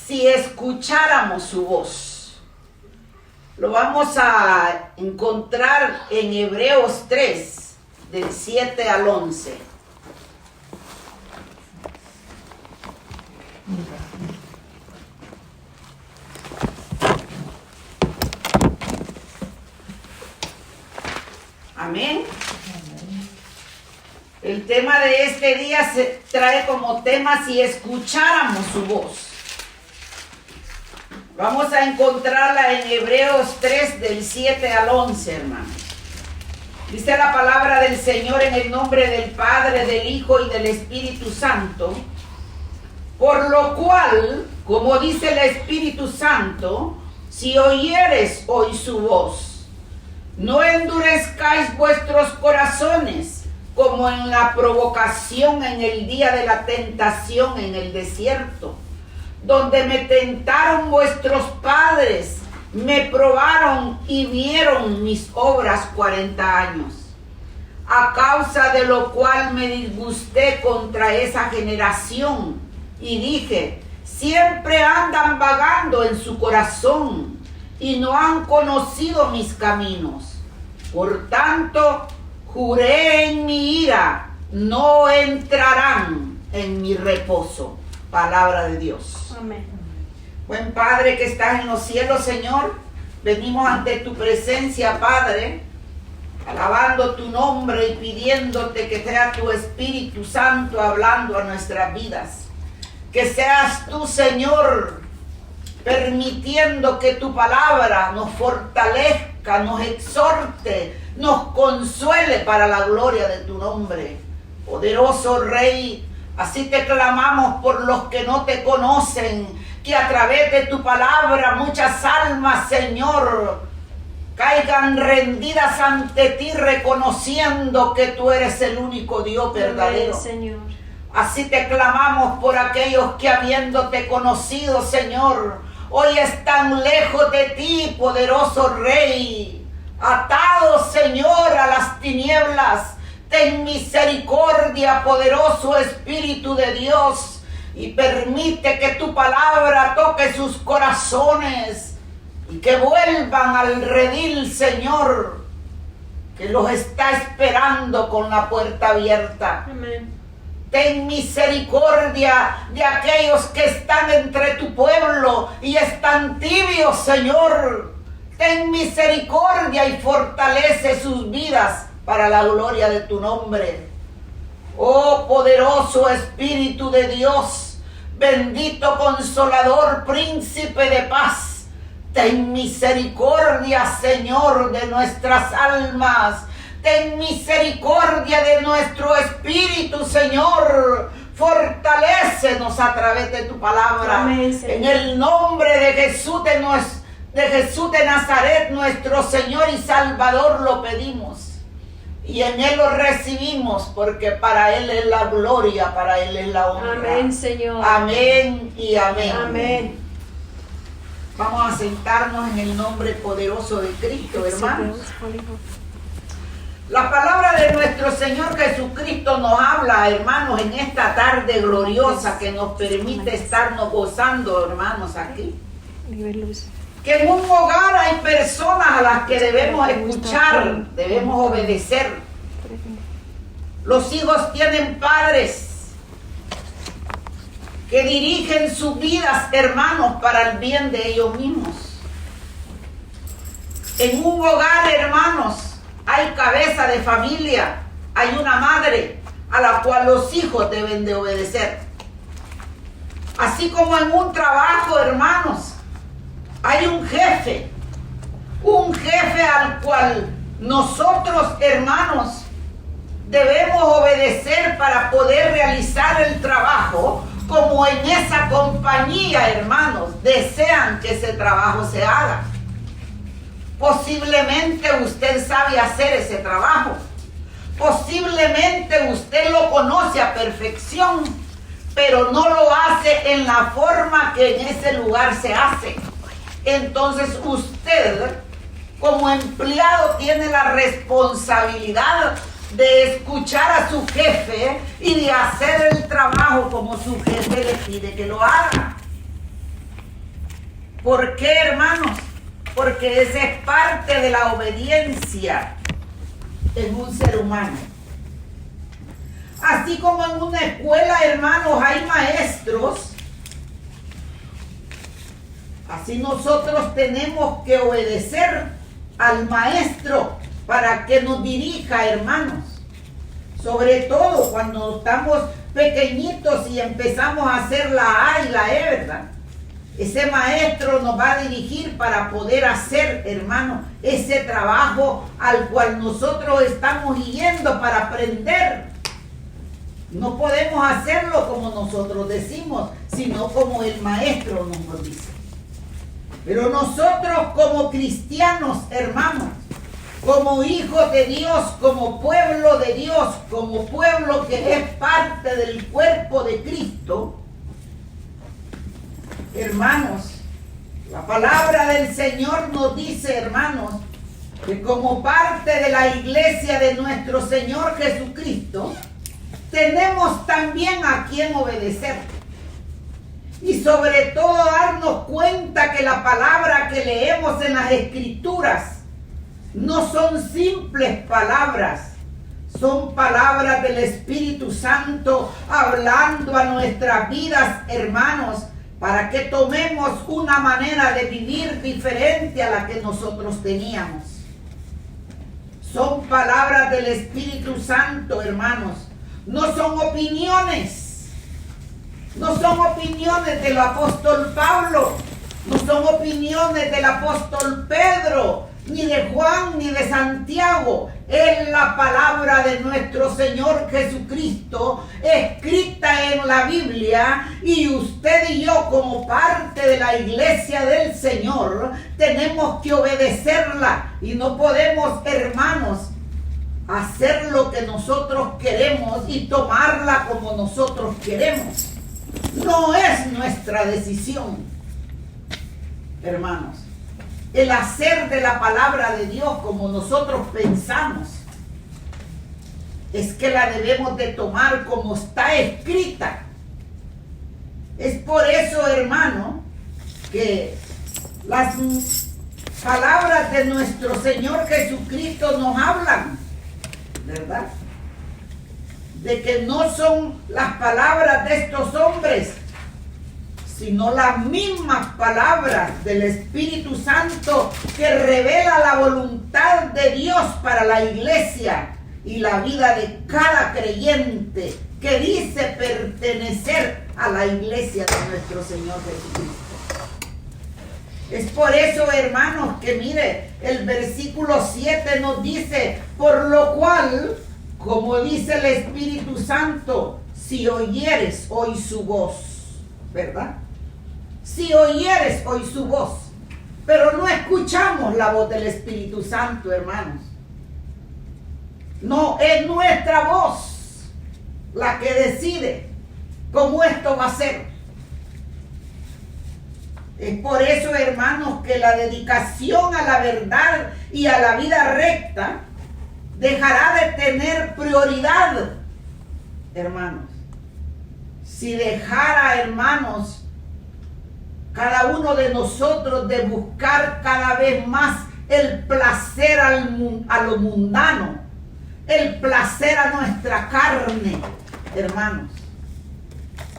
si escucháramos su voz. Lo vamos a encontrar en Hebreos 3, del 7 al 11. Amén. El tema de este día se trae como tema si escucháramos su voz. Vamos a encontrarla en Hebreos 3 del 7 al 11, hermanos. Dice la palabra del Señor en el nombre del Padre, del Hijo y del Espíritu Santo. Por lo cual, como dice el Espíritu Santo, si oyeres hoy su voz, no endurezcáis vuestros corazones, como en la provocación en el día de la tentación en el desierto, donde me tentaron vuestros padres, me probaron y vieron mis obras 40 años. A causa de lo cual me disgusté contra esa generación y dije, siempre andan vagando en su corazón y no han conocido mis caminos. Por tanto, juré en mi ira, no entrarán en mi reposo. Palabra de Dios. Amén. Buen Padre que estás en los cielos, Señor, venimos ante tu presencia, Padre, alabando tu nombre y pidiéndote que sea tu Espíritu Santo hablando a nuestras vidas. Que seas tú, Señor, permitiendo que tu palabra nos fortalezca, nos exhorte, nos consuele para la gloria de tu nombre. Poderoso Rey, así te clamamos por los que no te conocen, que a través de tu palabra muchas almas, Señor, caigan rendidas ante ti, reconociendo que tú eres el único Dios verdadero. Amén, Señor. Así te clamamos por aquellos que habiéndote conocido, Señor, hoy están lejos de ti, poderoso Rey, atados, Señor, a las tinieblas. Ten misericordia, poderoso Espíritu de Dios, y permite que tu palabra toque sus corazones y que vuelvan al redil, Señor, que los está esperando con la puerta abierta. Amén. Ten misericordia de aquellos que están entre tu pueblo y están tibios, Señor. Ten misericordia y fortalece sus vidas para la gloria de tu nombre. Oh poderoso Espíritu de Dios, bendito Consolador, Príncipe de paz, ten misericordia, Señor, de nuestras almas. Ten misericordia de nuestro espíritu, Señor. Fortalécenos a través de tu palabra. Amén, Señor. En el nombre de Jesús de Nazaret, nuestro Señor y Salvador, lo pedimos. Y en Él lo recibimos, porque para Él es la gloria, para Él es la honra. Amén, Señor. Amén y amén. Amén. Vamos a sentarnos en el nombre poderoso de Cristo, hermanos. La palabra de nuestro Señor Jesucristo nos habla, hermanos, en esta tarde gloriosa que nos permite estarnos gozando, hermanos, aquí. Que en un hogar hay personas a las que debemos escuchar, debemos obedecer. Los hijos tienen padres que dirigen sus vidas, hermanos, para el bien de ellos mismos. En un hogar, hermanos, hay cabeza de familia, hay una madre a la cual los hijos deben de obedecer. Así como en un trabajo, hermanos, hay un jefe al cual nosotros, hermanos, debemos obedecer para poder realizar el trabajo, como en esa compañía, hermanos, desean que ese trabajo se haga. Posiblemente usted sabe hacer ese trabajo. Posiblemente usted lo conoce a perfección, pero no lo hace en la forma que en ese lugar se hace. Entonces usted, como empleado, tiene la responsabilidad de escuchar a su jefe y de hacer el trabajo como su jefe le pide que lo haga. ¿Por qué, hermanos? Porque esa es parte de la obediencia en un ser humano. Así como en una escuela, hermanos, hay maestros, así nosotros tenemos que obedecer al maestro para que nos dirija, hermanos. Sobre todo cuando estamos pequeñitos y empezamos a hacer la A y la E, ¿verdad? Ese maestro nos va a dirigir para poder hacer, hermano, ese trabajo al cual nosotros estamos yendo para aprender. No podemos hacerlo como nosotros decimos, sino como el maestro nos lo dice. Pero nosotros como cristianos, hermanos, como hijos de Dios, como pueblo de Dios, como pueblo que es parte del cuerpo de Cristo, hermanos, la palabra del Señor nos dice, hermanos, que como parte de la iglesia de nuestro Señor Jesucristo, tenemos también a quien obedecer. Y sobre todo darnos cuenta que la palabra que leemos en las Escrituras no son simples palabras, son palabras del Espíritu Santo hablando a nuestras vidas, hermanos, para que tomemos una manera de vivir diferente a la que nosotros teníamos. Son palabras del Espíritu Santo, hermanos. No son opiniones. No son opiniones del apóstol Pablo. No son opiniones del apóstol Pedro, ni de Juan, ni de Santiago. Es la palabra de nuestro Señor Jesucristo, escrita en la Biblia, y usted y yo, como parte de la iglesia del Señor, tenemos que obedecerla, y no podemos, hermanos, hacer lo que nosotros queremos y tomarla como nosotros queremos. No es nuestra decisión, hermanos, el hacer de la palabra de Dios como nosotros pensamos. Es que la debemos de tomar como está escrita. Es por eso, hermano, que las palabras de nuestro Señor Jesucristo nos hablan, ¿verdad? De que no son las palabras de estos hombres, sino las mismas palabras del Espíritu Santo que revela la voluntad de Dios para la iglesia y la vida de cada creyente que dice pertenecer a la iglesia de nuestro Señor Jesucristo. Es por eso, hermanos, que mire, el versículo 7 nos dice, por lo cual, como dice el Espíritu Santo, si oyeres hoy su voz, ¿verdad? Si oyeres hoy su voz, pero no escuchamos la voz del Espíritu Santo, hermanos. No, es nuestra voz la que decide cómo esto va a ser. Es por eso, hermanos, que la dedicación a la verdad y a la vida recta dejará de tener prioridad, hermanos. Si dejara, hermanos, cada uno de nosotros de buscar cada vez más el placer a lo mundano, el placer a nuestra carne, hermanos.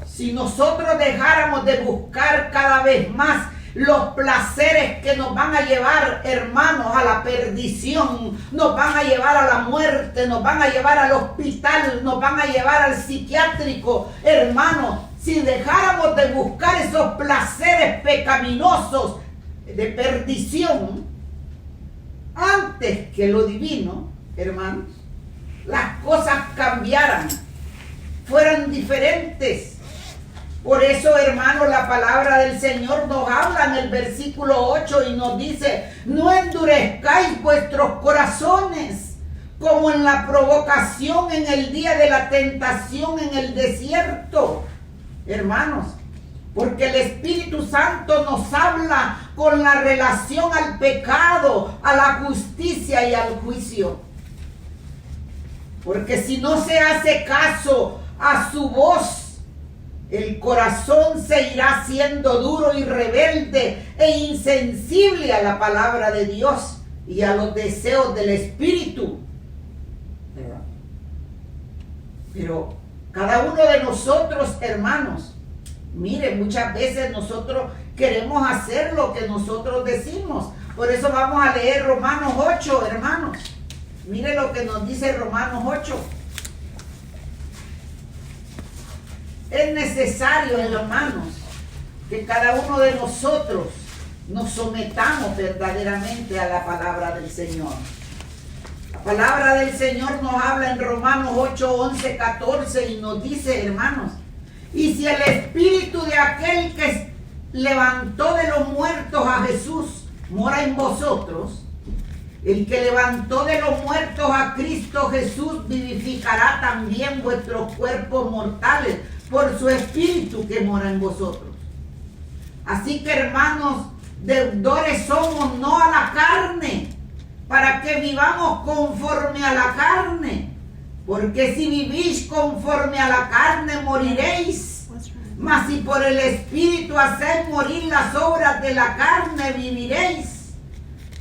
Si nosotros dejáramos de buscar cada vez más los placeres que nos van a llevar, hermanos, a la perdición, nos van a llevar a la muerte, nos van a llevar al hospital, nos van a llevar al psiquiátrico, hermanos, si dejáramos de buscar esos placeres pecaminosos de perdición antes que lo divino, hermanos, las cosas cambiaran, fueran diferentes. Por eso, hermanos, la palabra del Señor nos habla en el versículo 8 y nos dice, no endurezcáis vuestros corazones como en la provocación en el día de la tentación en el desierto, hermanos, porque el Espíritu Santo nos habla con la relación al pecado, a la justicia y al juicio. Porque si no se hace caso a su voz, el corazón se irá siendo duro y rebelde e insensible a la palabra de Dios y a los deseos del espíritu. Pero cada uno de nosotros, hermanos, mire, muchas veces nosotros queremos hacer lo que nosotros decimos. Por eso vamos a leer Romanos 8, hermanos. Mire lo que nos dice Romanos 8. Es necesario, hermanos, que cada uno de nosotros nos sometamos verdaderamente a la palabra del Señor. La palabra del Señor nos habla en Romanos 8, 11, 14 y nos dice, hermanos, y si el espíritu de aquel que levantó de los muertos a Jesús mora en vosotros, el que levantó de los muertos a Cristo Jesús vivificará también vuestros cuerpos mortales por su espíritu que mora en vosotros. Así que, hermanos, deudores somos no a la carne, para que vivamos conforme a la carne, porque si vivís conforme a la carne moriréis, mas si por el espíritu hacéis morir las obras de la carne viviréis,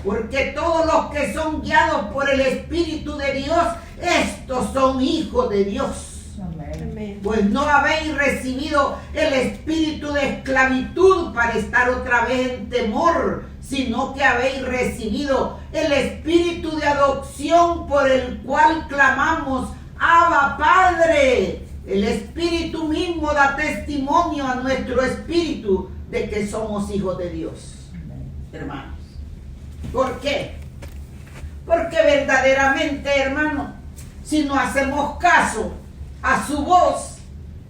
porque todos los que son guiados por el espíritu de Dios, estos son hijos de Dios. Amén. Pues no habéis recibido el espíritu de esclavitud para estar otra vez en temor, sino que habéis recibido el espíritu de adopción por el cual clamamos, Abba, Padre. El espíritu mismo da testimonio a nuestro espíritu de que somos hijos de Dios. Hermanos, ¿por qué? Porque verdaderamente, hermanos, si no hacemos caso a su voz,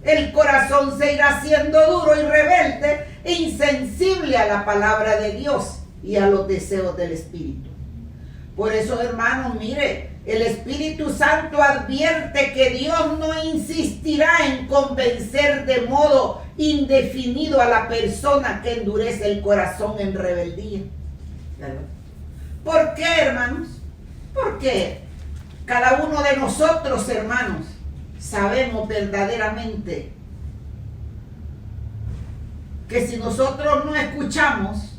el corazón se irá haciendo duro y rebelde e insensible a la palabra de Dios y a los deseos del Espíritu. Por eso, hermanos, mire, el Espíritu Santo advierte que Dios no insistirá en convencer de modo indefinido a la persona que endurece el corazón en rebeldía. ¿Por qué, hermanos? Porque cada uno de nosotros, hermanos, sabemos verdaderamente que si nosotros no escuchamos,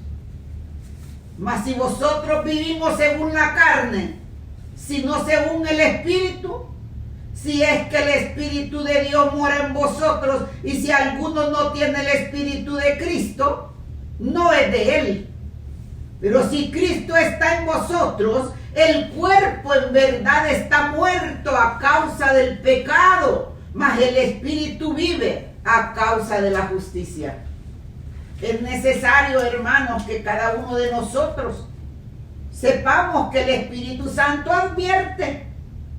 mas si vosotros vivimos según la carne, sino según el Espíritu, si es que el Espíritu de Dios mora en vosotros, y si alguno no tiene el Espíritu de Cristo, no es de él. Pero si Cristo está en vosotros, el cuerpo en verdad está muerto a causa del pecado, mas el Espíritu vive a causa de la justicia. Es necesario, hermanos, que cada uno de nosotros sepamos que el Espíritu Santo advierte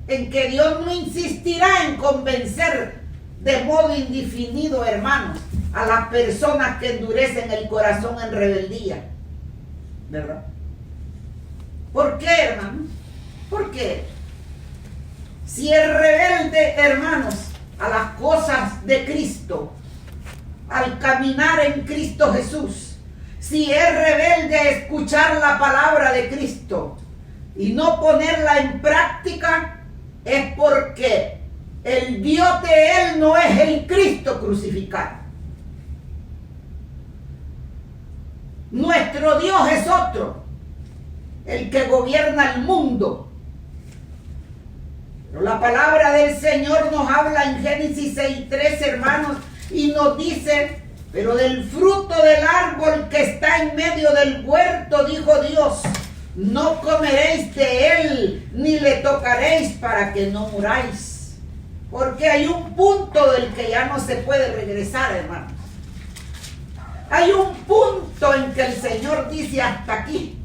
en que Dios no insistirá en convencer de modo indefinido, hermanos, a las personas que endurecen el corazón en rebeldía. ¿Verdad? ¿Por qué, hermanos? Porque si es rebelde, hermanos, a las cosas de Cristo, al caminar en Cristo Jesús, si es rebelde a escuchar la palabra de Cristo y no ponerla en práctica, es porque el Dios de él no es el Cristo crucificado. Nuestro Dios es otro, el que gobierna el mundo. Pero la palabra del Señor nos habla en Génesis 6:3, hermanos, y nos dice, pero del fruto del árbol que está en medio del huerto, dijo Dios, no comeréis de él, ni le tocaréis para que no muráis. Porque hay un punto del que ya no se puede regresar, hermanos. Hay un punto en que el Señor dice hasta aquí,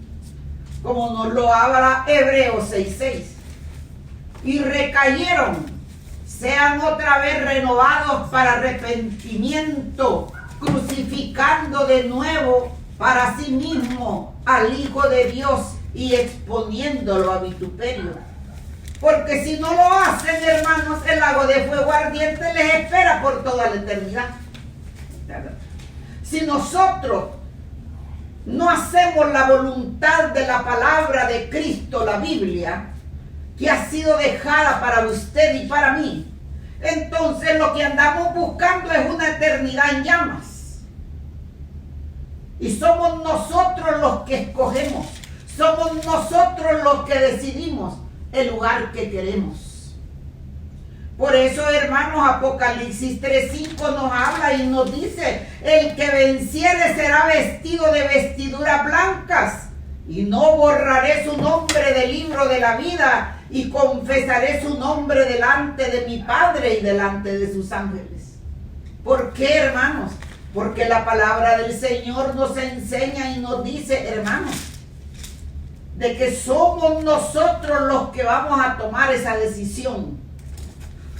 como nos lo habla Hebreos 6:6. Y recayeron, sean otra vez renovados para arrepentimiento, crucificando de nuevo para sí mismo al Hijo de Dios y exponiéndolo a vituperio. Porque si no lo hacen, hermanos, el lago de fuego ardiente les espera por toda la eternidad. Si nosotros no hacemos la voluntad de la palabra de Cristo, la Biblia, que ha sido dejada para usted y para mí, entonces lo que andamos buscando es una eternidad humanidad en llamas. Y somos nosotros los que escogemos. Somos nosotros los que decidimos el lugar que queremos. Por eso, hermanos, Apocalipsis 3:5 nos habla y nos dice: el que venciere será vestido de vestiduras blancas, y no borraré su nombre del libro de la vida, y confesaré su nombre delante de mi Padre y delante de sus ángeles. ¿Por qué, hermanos? Porque la palabra del Señor nos enseña y nos dice, hermanos, de que somos nosotros los que vamos a tomar esa decisión.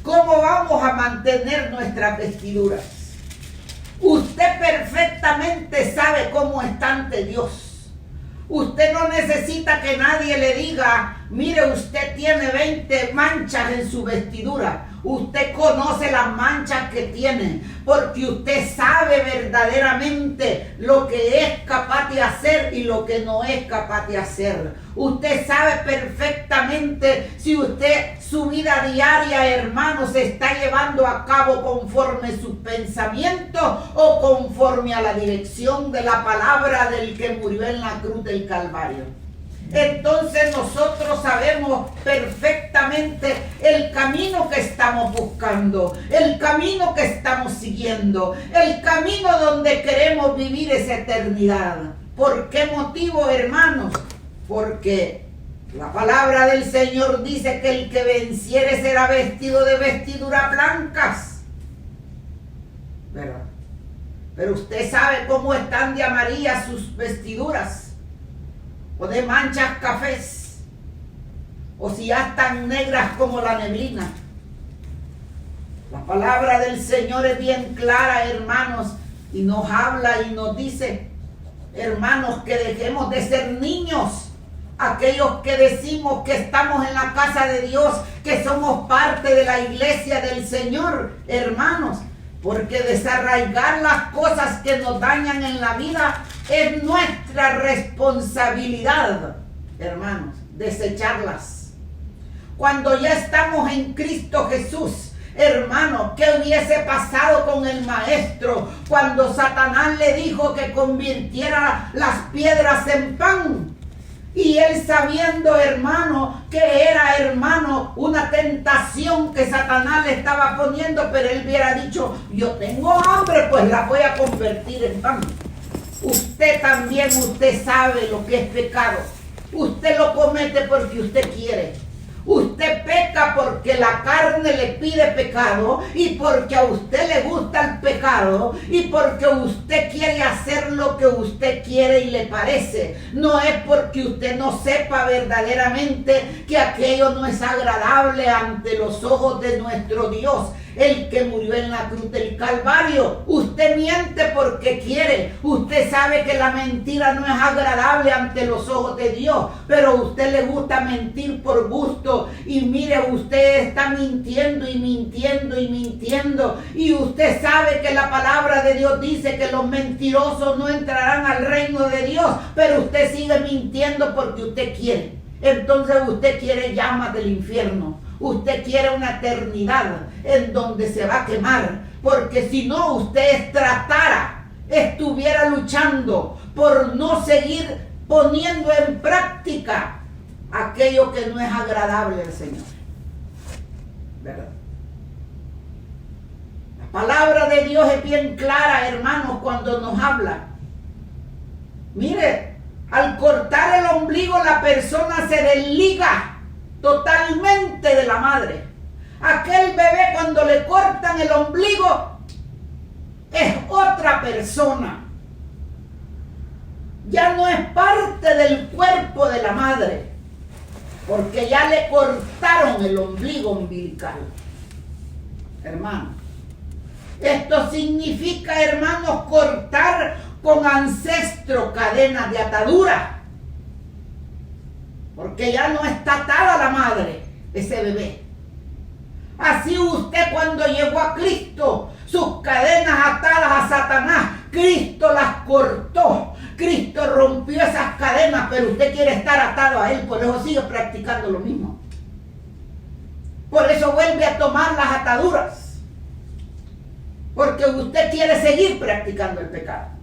¿Cómo vamos a mantener nuestras vestiduras? Usted perfectamente sabe cómo está ante Dios. Usted no necesita que nadie le diga: mire, usted tiene 20 manchas en su vestidura. Usted conoce las manchas que tiene, porque usted sabe verdaderamente lo que es capaz de hacer y lo que no es capaz de hacer. Usted sabe perfectamente si usted su vida diaria, hermanos, se está llevando a cabo conforme sus pensamientos o conforme a la dirección de la palabra del que murió en la cruz del Calvario. Entonces nosotros sabemos perfectamente el camino que estamos buscando, el camino que estamos siguiendo, el camino donde queremos vivir esa eternidad. ¿Por qué motivo, hermanos? Porque la palabra del Señor dice que el que venciere será vestido de vestiduras blancas. ¿Verdad? Pero usted sabe cómo están de amarillas sus vestiduras, o de manchas cafés, o si ya están negras como la neblina. La palabra del Señor es bien clara, hermanos, y nos habla y nos dice, hermanos, que dejemos de ser niños, aquellos que decimos que estamos en la casa de Dios, que somos parte de la iglesia del Señor, hermanos, porque desarraigar las cosas que nos dañan en la vida es nuestra responsabilidad, hermanos, desecharlas. Cuando ya estamos en Cristo Jesús, hermano, ¿qué hubiese pasado con el maestro cuando Satanás le dijo que convirtiera las piedras en pan? Y él sabiendo, hermano, que era, hermano, una tentación que Satanás le estaba poniendo, pero él hubiera dicho: yo tengo hambre, pues la voy a convertir en pan. Usted también, usted sabe lo que es pecado. Usted lo comete porque usted quiere. Usted peca porque la carne le pide pecado, y porque a usted le gusta el pecado, y porque usted quiere hacer lo que usted quiere y le parece. No es porque usted no sepa verdaderamente que aquello no es agradable ante los ojos de nuestro Dios, el que murió en la cruz del Calvario. Usted miente porque quiere. Usted sabe que la mentira no es agradable ante los ojos de Dios, pero a usted le gusta mentir por gusto. Y mire, usted está mintiendo y mintiendo y mintiendo. Y usted sabe que la palabra de Dios dice que los mentirosos no entrarán al reino de Dios, pero usted sigue mintiendo porque usted quiere. Entonces usted quiere llamas del infierno. Usted quiere una eternidad en donde se va a quemar, porque si no, usted estuviera luchando por no seguir poniendo en práctica aquello que no es agradable al Señor, ¿verdad? La palabra de Dios es bien clara, hermanos, cuando nos habla. Mire, al cortar el ombligo, la persona se desliga totalmente de la madre. Aquel bebé, cuando le cortan el ombligo, es otra persona. Ya no es parte del cuerpo de la madre, porque ya le cortaron el ombligo umbilical. Hermano, esto significa, hermanos, cortar con ancestro cadenas de atadura, porque ya no está atada la madre, ese bebé. Así usted, cuando llegó a Cristo, sus cadenas atadas a Satanás, Cristo las cortó. Cristo rompió esas cadenas, pero usted quiere estar atado a Él, por eso sigue practicando lo mismo. Por eso vuelve a tomar las ataduras. porque usted quiere seguir practicando el pecado.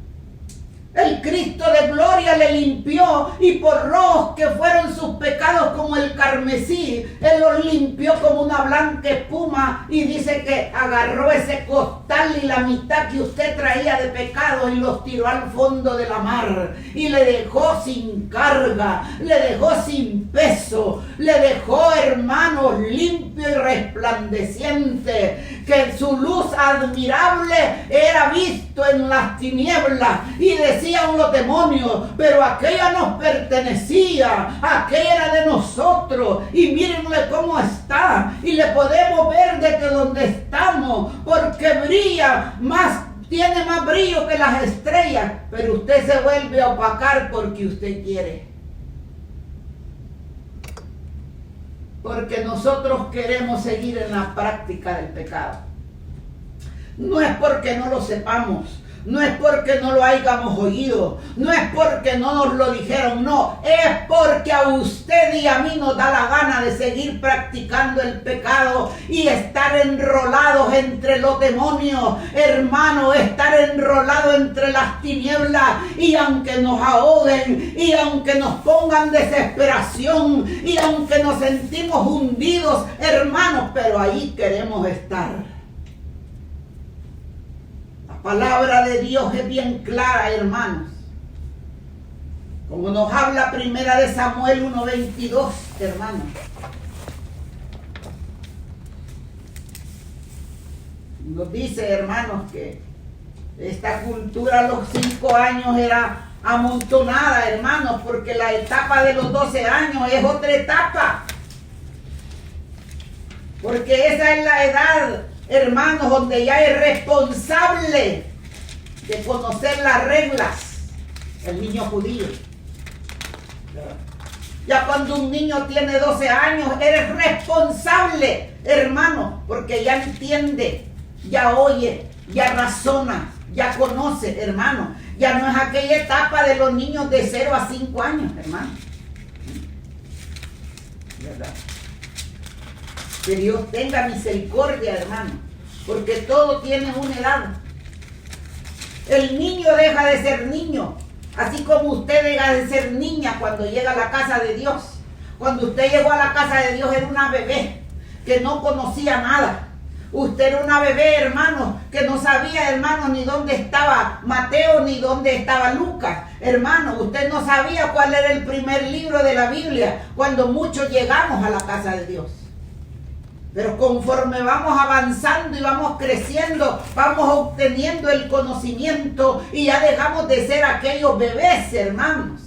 El Cristo de gloria le limpió y por rojos que fueron sus pecados como el carmesí, Él los limpió como una blanca espuma y dice que agarró ese costal y la mitad que usted traía de pecado y los tiró al fondo de la mar y le dejó sin carga, le dejó sin peso, le dejó, hermanos, limpio y resplandeciente, que su luz admirable era visto en las tinieblas y decían los demonios, pero aquella nos pertenecía, aquella era de nosotros y mírenle cómo está y le podemos ver desde donde estamos porque brilla más, tiene más brillo que las estrellas, pero usted se vuelve a opacar porque usted quiere. Porque nosotros queremos seguir en la práctica del pecado. No es porque no lo sepamos, no es porque no lo hayamos oído, no es porque no nos lo dijeron, no, es porque a usted y a mí nos da la gana de seguir practicando el pecado y estar enrolados entre los demonios, hermano, estar enrolados entre las tinieblas, y aunque nos ahoguen, y aunque nos pongan desesperación, y aunque nos sentimos hundidos, hermanos, pero ahí queremos estar. La palabra de Dios es bien clara, hermanos. Como nos habla primera de Samuel 1:22, hermanos. Nos dice, hermanos, que esta cultura a los 5 años era amontonada, hermanos, porque la etapa de los 12 años es otra etapa. Porque esa es la edad, hermanos, donde ya es responsable de conocer las reglas el niño judío. Ya cuando un niño tiene 12 años, eres responsable, hermano, porque ya entiende, ya oye, ya razona, ya conoce, hermano. Ya no es aquella etapa de los niños de 0 a 5 años, hermano. ¿Verdad? Que Dios tenga misericordia, hermano, porque todo tiene una edad. El niño deja de ser niño, así como usted deja de ser niña cuando llega a la casa de Dios. Cuando usted llegó a la casa de Dios era una bebé que no conocía nada. Usted era una bebé, hermano, que no sabía, hermano, ni dónde estaba Mateo ni dónde estaba Lucas. Hermano, usted no sabía cuál era el primer libro de la Biblia cuando muchos llegamos a la casa de Dios. Pero conforme vamos avanzando y vamos creciendo, vamos obteniendo el conocimiento y ya dejamos de ser aquellos bebés, hermanos.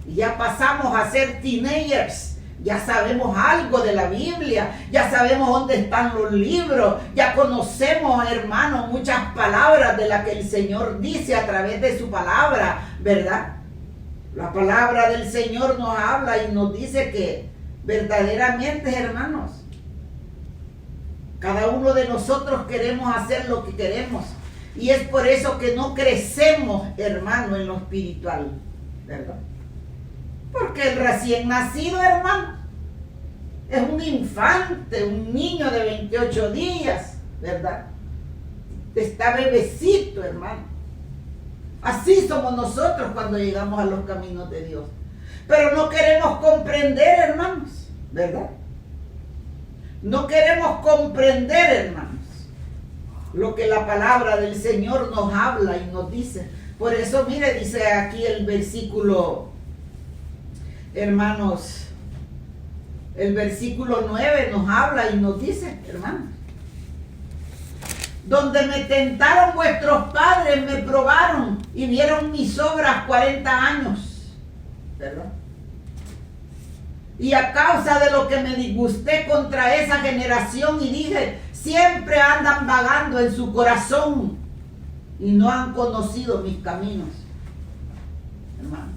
Y ya pasamos a ser teenagers. Ya sabemos algo de la Biblia, ya sabemos dónde están los libros, ya conocemos, hermanos, muchas palabras de las que el Señor dice a través de su palabra, ¿verdad? La palabra del Señor nos habla y nos dice que verdaderamente, hermanos, cada uno de nosotros queremos hacer lo que queremos. Y es por eso que no crecemos, hermano, en lo espiritual, ¿verdad? Porque el recién nacido, hermano, es un infante, un niño de 28 días, ¿verdad? Está bebecito, hermano. Así somos nosotros cuando llegamos a los caminos de Dios. Pero no queremos comprender, hermanos, ¿verdad? No queremos comprender, hermanos, lo que la palabra del Señor nos habla y nos dice. Por eso, mire, dice aquí el versículo, hermanos, el versículo 9 nos habla y nos dice, hermanos, donde me tentaron vuestros padres, me probaron y vieron mis obras 40 años, ¿verdad? Y a causa de lo que me disgusté contra esa generación y dije, siempre andan vagando en su corazón y no han conocido mis caminos, hermano.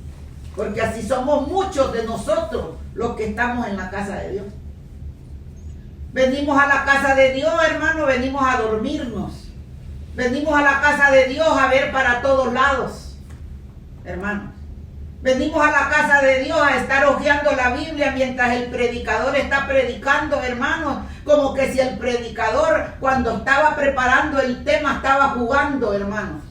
Porque así somos muchos de nosotros los que estamos en la casa de Dios. Venimos a la casa de Dios, hermano, venimos a dormirnos. Venimos a la casa de Dios a ver para todos lados, hermano. Venimos a la casa de Dios a estar hojeando la Biblia mientras el predicador está predicando, hermanos. como que si el predicador cuando estaba preparando el tema estaba jugando, hermanos.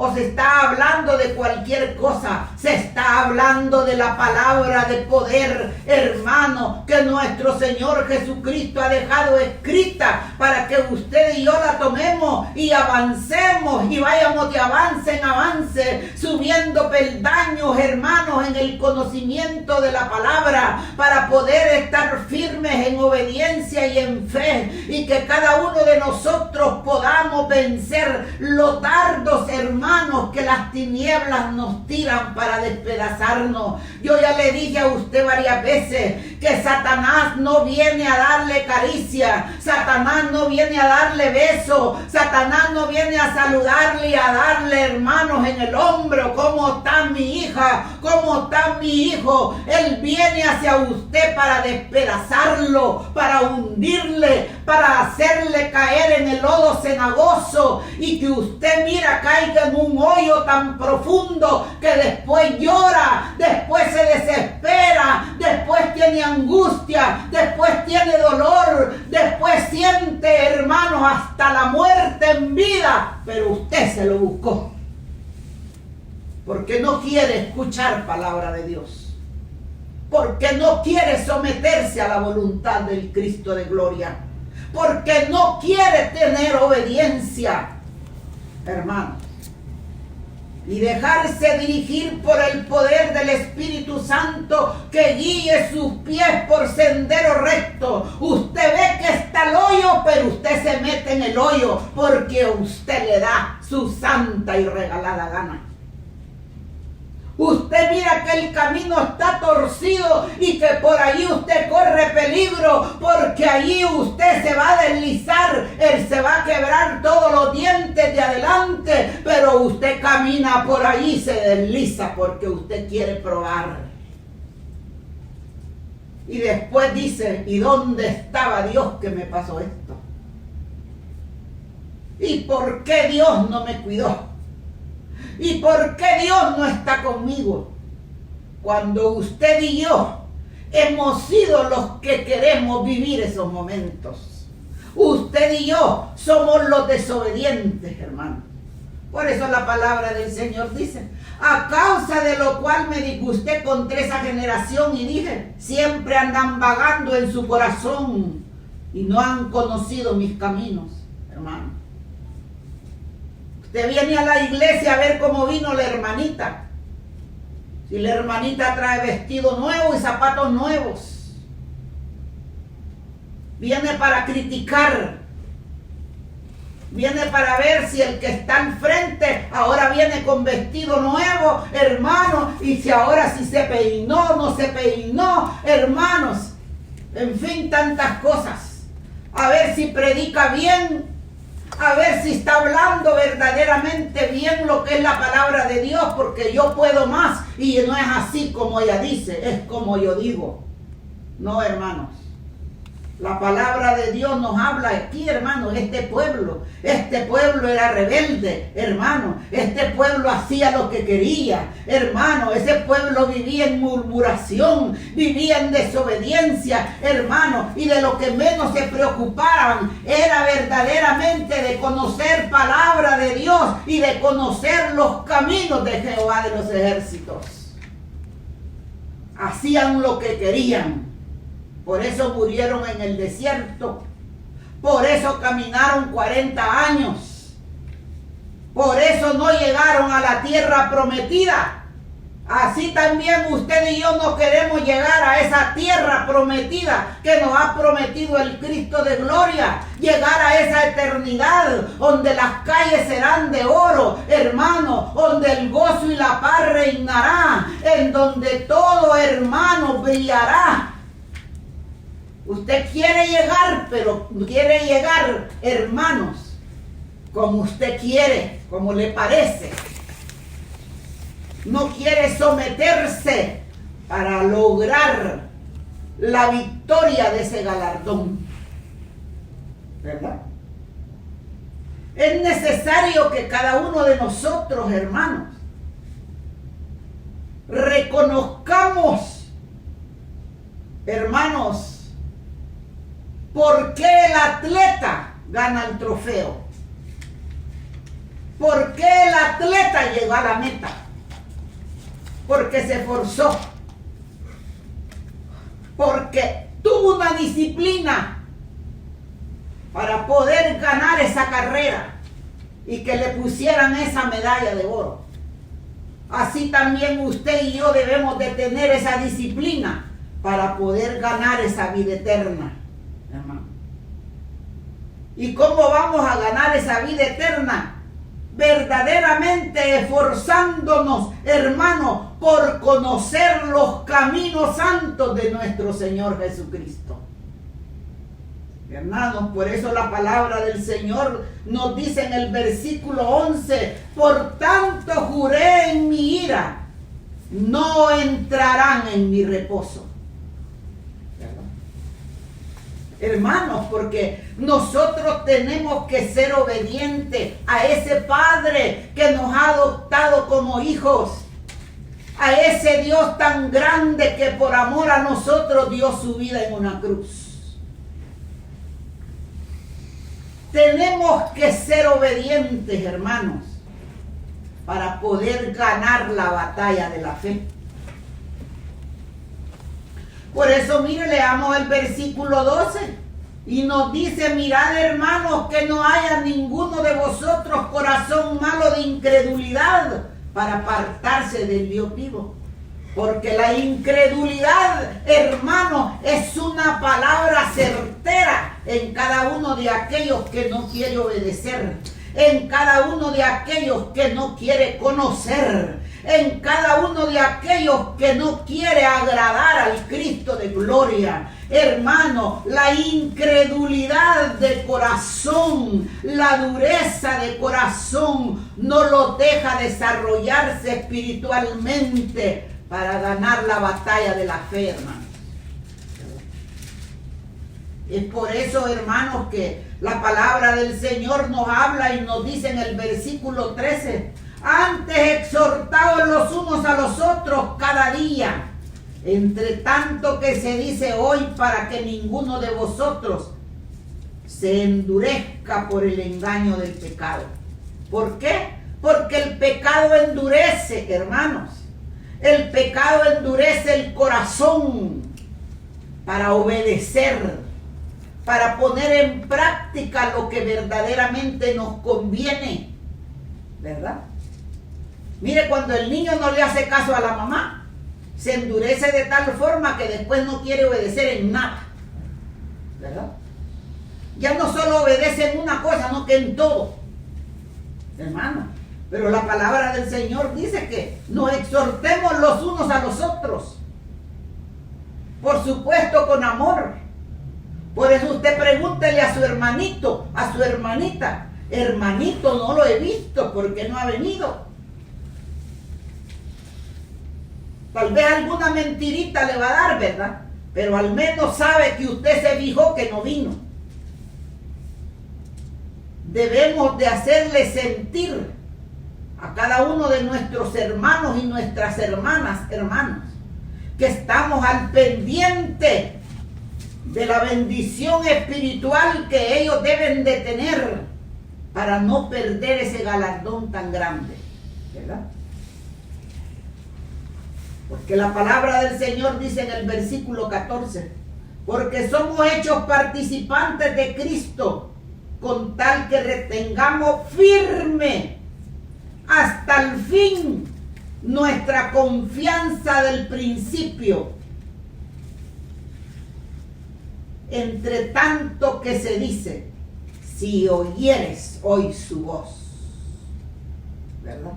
O se está hablando de cualquier cosa, se está hablando de la palabra de poder, hermano, que nuestro Señor Jesucristo ha dejado escrita para que usted y yo la tomemos y avancemos y vayamos de avance en avance, subiendo peldaños, hermanos, en el conocimiento de la palabra, para poder estar firmes en obediencia y en fe, y que cada uno de nosotros podamos vencer los dardos, hermanos, que las tinieblas nos tiran para despedazarnos. Yo ya le dije a usted varias veces que Satanás no viene a darle caricia, Satanás no viene a darle beso, Satanás no viene a saludarle y a darle, hermanos, en el hombro, ¿cómo está mi hija? ¿Cómo está mi hijo? Él viene hacia usted para despedazarlo, para hundirle, para hacerle caer en el lodo cenagoso, y que usted, mira, caiga en un hoyo tan profundo que después llora, después se desespera, después tiene angustia, después tiene dolor, después siente, hermanos, hasta la muerte en vida, pero usted se lo buscó porque no quiere escuchar palabra de Dios, porque no quiere someterse a la voluntad del Cristo de gloria, porque no quiere tener obediencia, hermanos, y dejarse dirigir por el poder del Espíritu Santo que guíe sus pies por sendero recto. Usted ve que está el hoyo, pero usted se mete en el hoyo porque usted le da su santa y regalada gana. Usted mira que el camino está torcido y que por allí usted corre peligro, porque allí usted se va a deslizar, él se va a quebrar todos los dientes de adelante, pero usted camina por allí y se desliza porque usted quiere probar. Y después dice, ¿y dónde estaba Dios que me pasó esto? ¿Y por qué Dios no me cuidó? ¿Y por qué Dios no está conmigo? Cuando usted y yo hemos sido los que queremos vivir esos momentos. Usted y yo somos los desobedientes, hermano. Por eso la palabra del Señor dice, a causa de lo cual me disgusté contra esa generación y dije, siempre andan vagando en su corazón y no han conocido mis caminos, hermano. Usted viene a la iglesia a ver cómo vino la hermanita. Si la hermanita trae vestido nuevo y zapatos nuevos, viene para criticar, viene para ver si el que está al frente ahora viene con vestido nuevo, hermano, y si ahora sí se peinó, no se peinó, hermanos, en fin, tantas cosas. A ver si predica bien, a ver si está hablando verdaderamente bien lo que es la palabra de Dios, porque yo puedo más, y no es así como ella dice, es como yo digo. No, hermanos, la palabra de Dios nos habla aquí, hermanos. Este pueblo era rebelde, hermano. Este pueblo hacía lo que quería, hermano. Ese pueblo vivía en murmuración, vivía en desobediencia, hermano. Y de lo que menos se preocupaban era verdaderamente de conocer palabra de Dios y de conocer los caminos de Jehová de los ejércitos. Hacían lo que querían. Por eso murieron en el desierto. Por eso caminaron 40 años. Por eso no llegaron a la tierra prometida. Así también usted y yo no queremos llegar a esa tierra prometida que nos ha prometido el Cristo de gloria. Llegar a esa eternidad donde las calles serán de oro, hermano, donde el gozo y la paz reinará, en donde todo, hermano, brillará. Usted quiere llegar, pero quiere llegar, hermanos, como usted quiere, como le parece. No quiere someterse para lograr la victoria de ese galardón, ¿verdad? Es necesario que cada uno de nosotros, hermanos, reconozcamos, hermanos, ¿Por qué el atleta gana el trofeo? ¿Por qué el atleta llegó a la meta? Porque se esforzó. Porque tuvo una disciplina para poder ganar esa carrera y que le pusieran esa medalla de oro. Así también usted y yo debemos de tener esa disciplina para poder ganar esa vida eterna, hermano. ¿Y cómo vamos a ganar esa vida eterna? Verdaderamente esforzándonos, hermano, por conocer los caminos santos de nuestro Señor Jesucristo. Hermanos, por eso la palabra del Señor nos dice en el versículo 11, por tanto juré en mi ira, no entrarán en mi reposo. Hermanos, porque nosotros tenemos que ser obedientes a ese Padre que nos ha adoptado como hijos, a ese Dios tan grande que por amor a nosotros dio su vida en una cruz. Tenemos que ser obedientes, hermanos, para poder ganar la batalla de la fe. Por eso, mire, leamos el versículo 12 y nos dice, mirad, hermanos, que no haya ninguno de vosotros corazón malo de incredulidad para apartarse del Dios vivo. Porque la incredulidad, hermano, es una palabra certera en cada uno de aquellos que no quiere obedecer, en cada uno de aquellos que no quiere conocer, en cada uno de aquellos que no quiere agradar al Cristo de gloria. Hermano, la incredulidad de corazón, la dureza de corazón no lo deja desarrollarse espiritualmente para ganar la batalla de la fe, hermanos. Es por eso, hermanos, que la palabra del Señor nos habla y nos dice en el versículo 13, antes exhortaos los unos a los otros cada día, entre tanto que se dice hoy, para que ninguno de vosotros se endurezca por el engaño del pecado. ¿Por qué? Porque el pecado endurece, hermanos. El pecado endurece el corazón para obedecer, para poner en práctica lo que verdaderamente nos conviene, ¿verdad? Mire, cuando el niño no le hace caso a la mamá, se endurece de tal forma que después no quiere obedecer en nada, ¿verdad? Ya no solo obedece en una cosa, no que en todo, hermano. Pero la palabra del Señor dice que nos exhortemos los unos a los otros, por supuesto con amor. Por eso usted pregúntele a su hermanito, a su hermanita, hermanito, no lo he visto, ¿por qué no ha venido? Tal vez alguna mentirita le va a dar, ¿verdad? Pero al menos sabe que usted se fijó que no vino. Debemos de hacerle sentir a cada uno de nuestros hermanos y nuestras hermanas, hermanos, que estamos al pendiente de la bendición espiritual que ellos deben de tener para no perder ese galardón tan grande, ¿verdad? Porque la palabra del Señor dice en el versículo 14, porque somos hechos participantes de Cristo, con tal que retengamos firme hasta el fin nuestra confianza del principio, entre tanto que se dice, si oyeres hoy su voz, ¿verdad?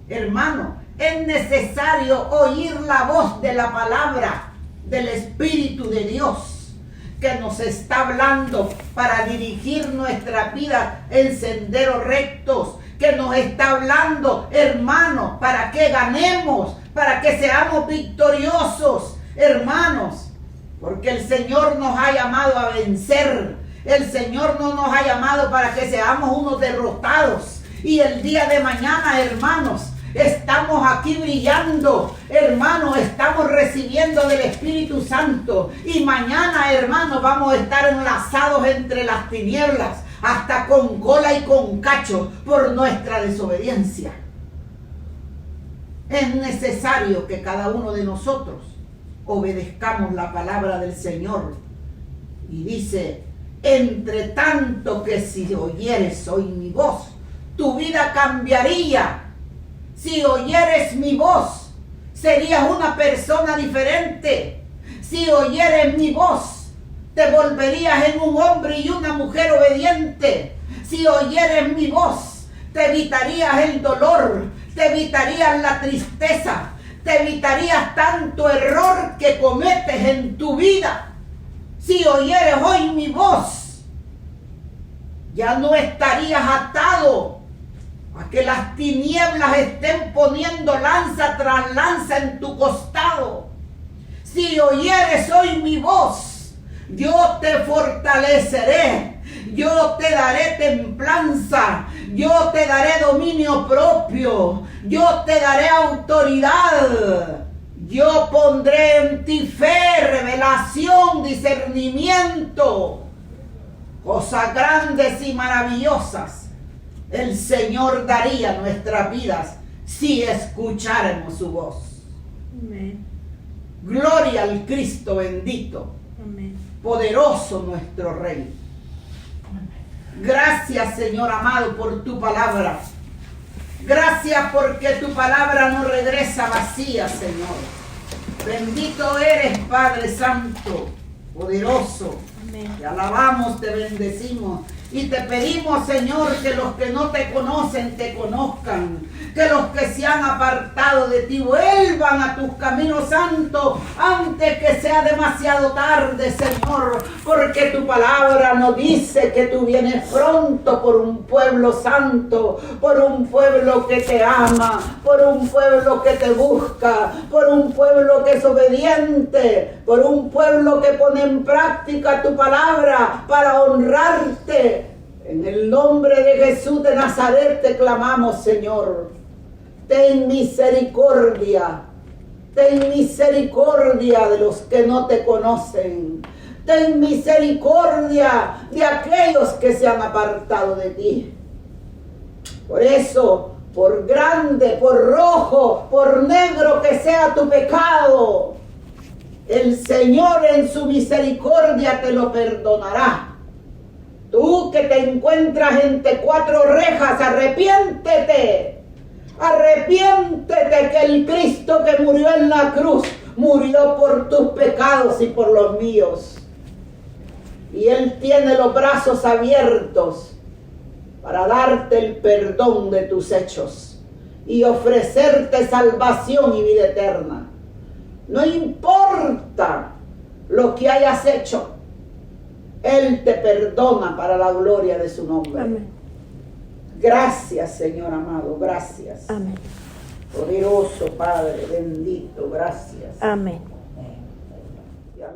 Hermano, es necesario oír la voz de la palabra del Espíritu de Dios que nos está hablando para dirigir nuestra vida en senderos rectos, que nos está hablando, hermanos, para que ganemos, para que seamos victoriosos, hermanos, porque el Señor nos ha llamado a vencer. El Señor no nos ha llamado para que seamos unos derrotados. Y el día de mañana, hermanos, estamos aquí brillando, hermano, estamos recibiendo del Espíritu Santo. Y mañana, hermano, vamos a estar enlazados entre las tinieblas, hasta con cola y con cacho, por nuestra desobediencia. Es necesario que cada uno de nosotros obedezcamos la palabra del Señor. Y dice, entre tanto que si oyeres hoy mi voz, tu vida cambiaría. Si oyeres mi voz, serías una persona diferente. Si oyeres mi voz, te volverías en un hombre y una mujer obediente. Si oyeres mi voz, te evitarías el dolor, te evitarías la tristeza, te evitarías tanto error que cometes en tu vida. Si oyeres hoy mi voz, ya no estarías atado a que las tinieblas estén poniendo lanza tras lanza en tu costado. Si oyeres hoy mi voz, yo te fortaleceré, yo te daré templanza, yo te daré dominio propio, yo te daré autoridad, yo pondré en ti fe, revelación, discernimiento, cosas grandes y maravillosas el Señor daría a nuestras vidas si escucháramos su voz. Amén. Gloria al Cristo bendito. Amén. Poderoso nuestro Rey. Gracias, Señor amado, por tu palabra. Gracias porque tu palabra no regresa vacía, Señor. Bendito eres, Padre Santo, poderoso. Amén. Te alabamos, te bendecimos. Y te pedimos, Señor, que los que no te conocen te conozcan, que los que se han apartado de ti vuelvan a tus caminos santos antes que sea demasiado tarde, Señor, porque tu palabra nos dice que tú vienes pronto por un pueblo santo, por un pueblo que te ama, por un pueblo que te busca, por un pueblo que es obediente, por un pueblo que pone en práctica tu palabra para honrarte. En el nombre de Jesús de Nazaret te clamamos, Señor. Ten misericordia de los que no te conocen. Ten misericordia de aquellos que se han apartado de ti. Por eso, por grande, por rojo, por negro que sea tu pecado, el Señor en su misericordia te lo perdonará. Tú que te encuentras entre cuatro rejas, arrepiéntete. Arrepiéntete que el Cristo que murió en la cruz, murió por tus pecados y por los míos. Y Él tiene los brazos abiertos para darte el perdón de tus hechos y ofrecerte salvación y vida eterna. No importa lo que hayas hecho, Él te perdona para la gloria de su nombre. Amén. Gracias, Señor amado, gracias. Amén. Poderoso Padre, bendito, gracias. Amén.